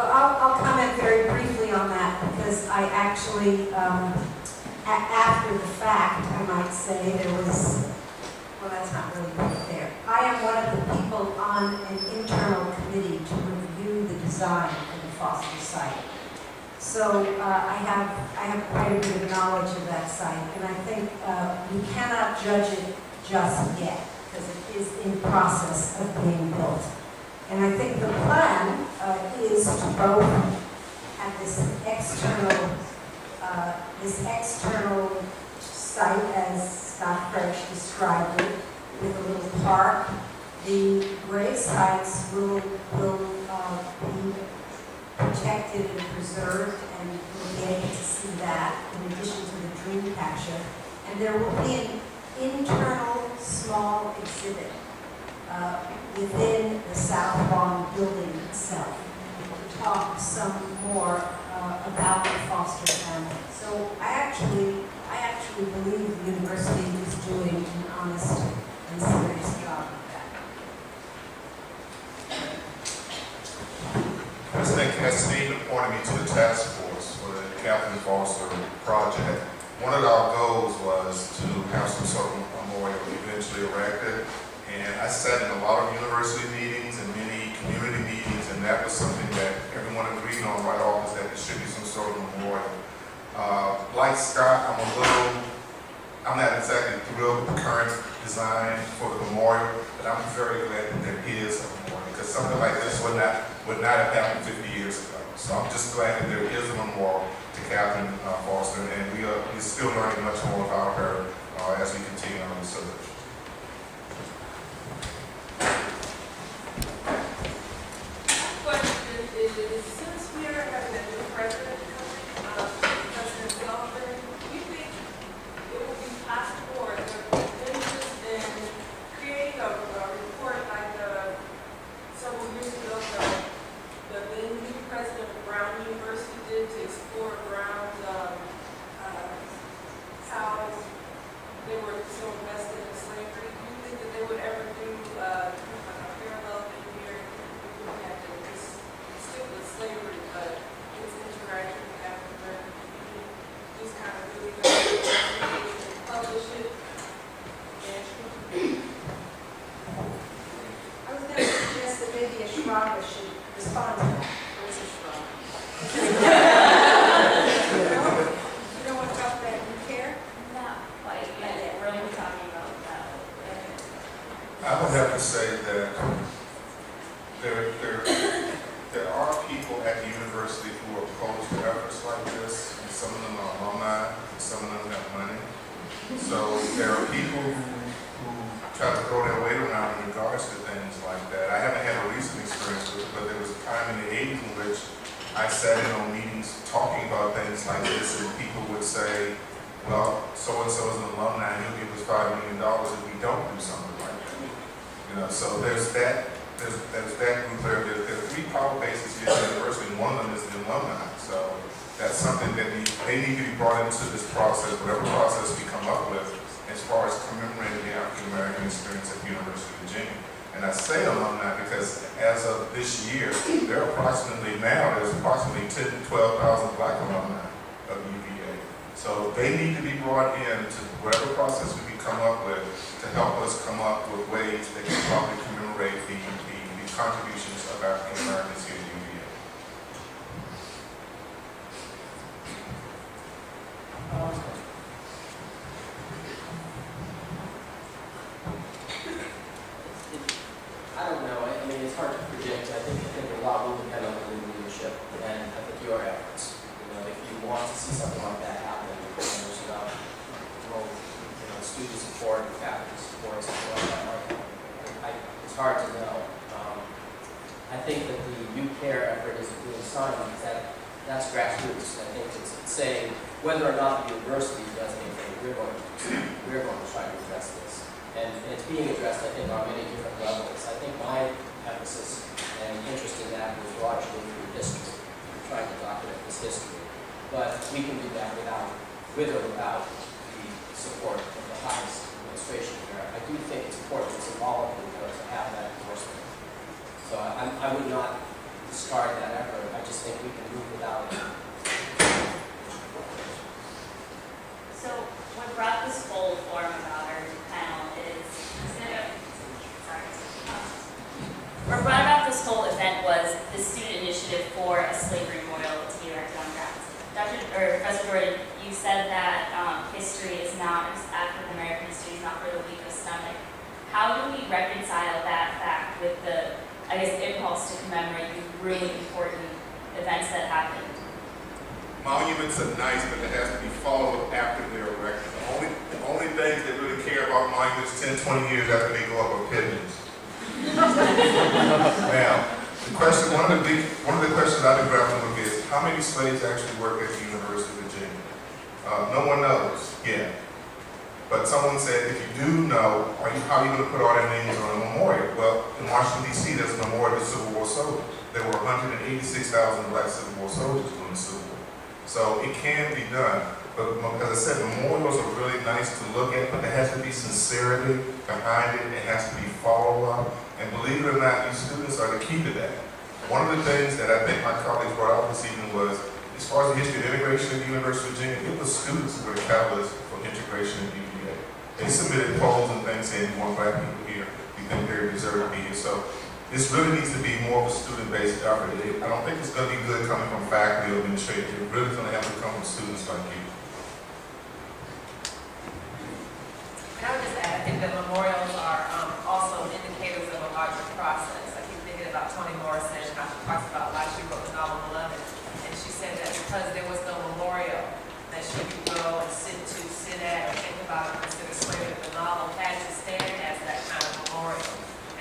Well, I'll comment very briefly on that because I actually, after the fact, I might say there was, well, that's not really fair. I am one of the people on an internal committee to review the design of the Foster site. So I have quite a bit of knowledge of that site, and I think we cannot judge it just yet because it is in process of being built. And I think the plan is to both have this external site, as Scott described it, with a little park. The grave sites will be protected and preserved, and we'll be able to see that in addition to the dream catcher. And there will be an internal small exhibit within the South Lawn building itself to talk some more about the Foster family. So I actually believe the university is doing an honest and serious job with that. President Castaneda appointed me to the task force for the Kathleen Foster project. One of our goals was to have some sort of memorial eventually erected. And I sat in a lot of university meetings and many community meetings, and that was something that everyone agreed on right off, is that there should be some sort of memorial. Like Scott, I'm not exactly thrilled with the current design for the memorial, but I'm very glad that there is a memorial, because something like this would not have happened 50 years ago. So I'm just glad that there is a memorial to Kathleen Foster, and we're still learning much more about her as we continue on the research. Since we are having a new president coming, President Leffler, do you think it will be possible, or is there interest in creating a report like several years ago the then new president of Brown University did to explore Brown's how they were so invested in slavery? Do you think that they would ever do a parallel thing here? We have to just stick with slavery, but its interaction with African American people, just kind of really go and publish it. I was going to suggest that maybe a Shraga should respond to that. What is a Shraga? You don't want to talk about UCARE? Not quite yet. We're only talking about that. I would have to say that there are people at the university who are opposed to efforts like this, and some of them are alumni, and some of them have money. So there are people who try to throw their weight around in regards to things like that. I haven't had a recent experience with it, but there was a time in the 80s in which I sat in on meetings talking about things like this, and people would say, well, so-and-so is an alumni, and he'll give us $5 million if we don't do something like that. You know, so there's that group there. There are 3 power bases here at the university, and one of them is the alumni. So that's something that they need to be brought into this process, whatever process we come up with, as far as commemorating the African American experience at the University of Virginia. And I say alumni because as of this year, there's approximately 10,000 to 12,000 black alumni of UVA. So they need to be brought in to whatever process we come up with to help us come up with ways that can properly commemorate the contributions of African Americans here at UVA. I don't know. I mean, it's hard to predict. I think a lot will depend on the new leadership and I think your efforts. You know, if you want to see something like that happen, there's enough student support and faculty support, something like that might happen. It's hard to know. I think that the UCARE effort is a good sign because that's grassroots. I think it's saying whether or not the university does anything, we're going to try to address this. And it's being addressed, I think, on many different levels. I think my emphasis and interest in that was largely through history. We're trying to document this history. But we can do that with or without the support of the highest administration here. I do think it's important, symbolically, to have that endorsement. So I would not discard that effort. I just think we can move without it. So what brought this whole forum about our panel is, what brought about this whole event was the student initiative for a slavery memorial to be erected on grounds. Professor Jordan, you said that history is not, African American history is not for the weak of stomach. How do we reconcile that fact with the, I guess, impulse to commemorate these really important events that happened? Monuments are nice, but it has to be followed after they're erected. The only things that really care about monuments 10, 20 years after they go up are pigeons. Now, one of the questions I've been grappling with is, how many slaves actually work at the University of Virginia? No one knows yet. But someone said, if you do know, how are you going to put all their names on a memorial? Well, in Washington, D.C., there's a memorial to Civil War soldiers. There were 186,000 black Civil War soldiers during the Civil War. So it can be done. But as I said, memorials are really nice to look at, but there has to be sincerity behind it. It has to be follow-up. And believe it or not, these students are the key to that. One of the things that I think my colleagues brought out this evening was, as far as the history of integration at the University of Virginia, it was students who were the catalysts for integration at UVA. They submitted polls and things saying, we want black people here, we think they deserve to be here. So this really needs to be more of a student-based effort. I don't think it's going to be good coming from faculty or administrators. It really is going to have to come from students like you. And I would just add, I think that memorials are also indicators of a larger process. I keep thinking about Toni Morrison, how she talks about why she wrote the novel Beloved. And she said that because there was no memorial that she could go and sit at, or think about, and consider slavery, the novel had to stand as that kind of memorial.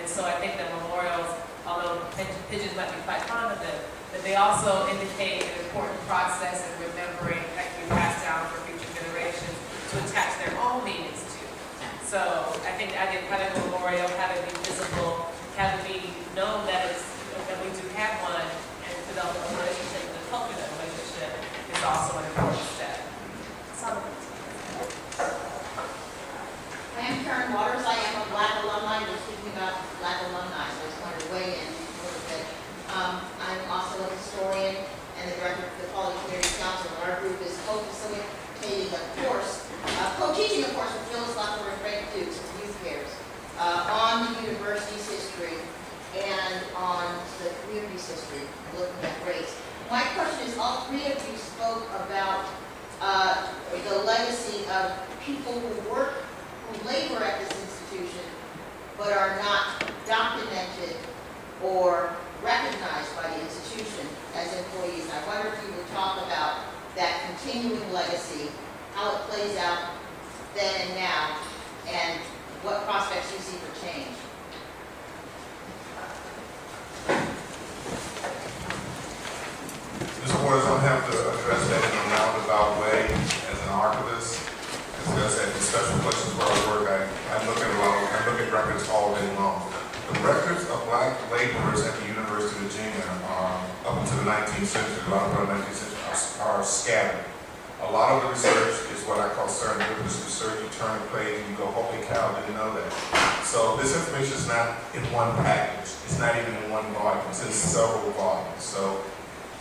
And so I think that memorials, although pigeons might be quite fond of them, that they also indicate an important process in remembering that can be passed down for future generations to attach their own meanings to. So I think having a memorial, having it be visible, having it be known that that we do have one, and develop a relationship and the culture of that relationship is also an important step. I am Karen Waters. I am a Black alumni. We're speaking about Black alumni, so I just wanted to weigh in a little bit. I'm also a historian and the director of the Quality Community Council. Our group is co-facilitating a course, co-teaching a course with Phyllis, Leffler, and Frank Dukes of UCARE on the university's history and on the community's history, looking at race. My question is, all three of you spoke about the legacy of people who work, who labor at this institution, but are not documented or recognized by the institution as employees. I wonder if you would talk about that continuing legacy, how it plays out then and now, and what prospects you see for change. Mr. Waters, I'm going to have to address that in a roundabout way as an archivist. Because at the special collections where I work, I look at records all day long. The records of black laborers at the University of Virginia are, up until the 19th century, a lot of the 19th century, are scattered. A lot of the research is what I call serendipitous research. You turn a page and you go, holy cow, I didn't know that. So this information is not in one package. It's not even in one volume. It's in several volumes. So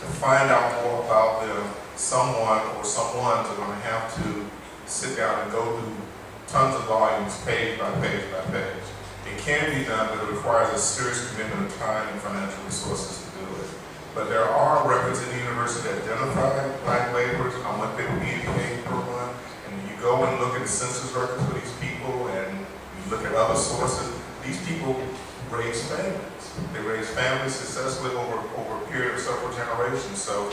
to find out more about them, someone or someones are going to have to sit down and go through tons of volumes, page by page by page. It can be done, but it requires a serious commitment of time and financial resources to do it. But there are records in the university that identify black laborers. I went there with the per one, and you go and look at the census records for these people, and you look at other sources. These people raised families. They raised families successfully over a period of several generations. So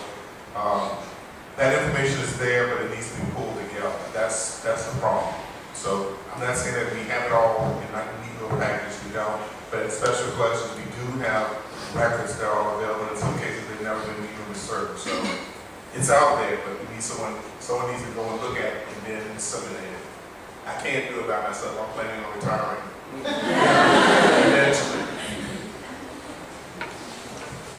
that information is there, but it needs to be pulled together. That's the problem. So I'm not saying that we have it all in a neat little package. We don't. But at special collections, we do have records that are available. In some cases, they've never been even researched. So it's out there, but we need someone needs to go and look at it and then disseminate it. I can't do it by myself. I'm planning on retiring eventually.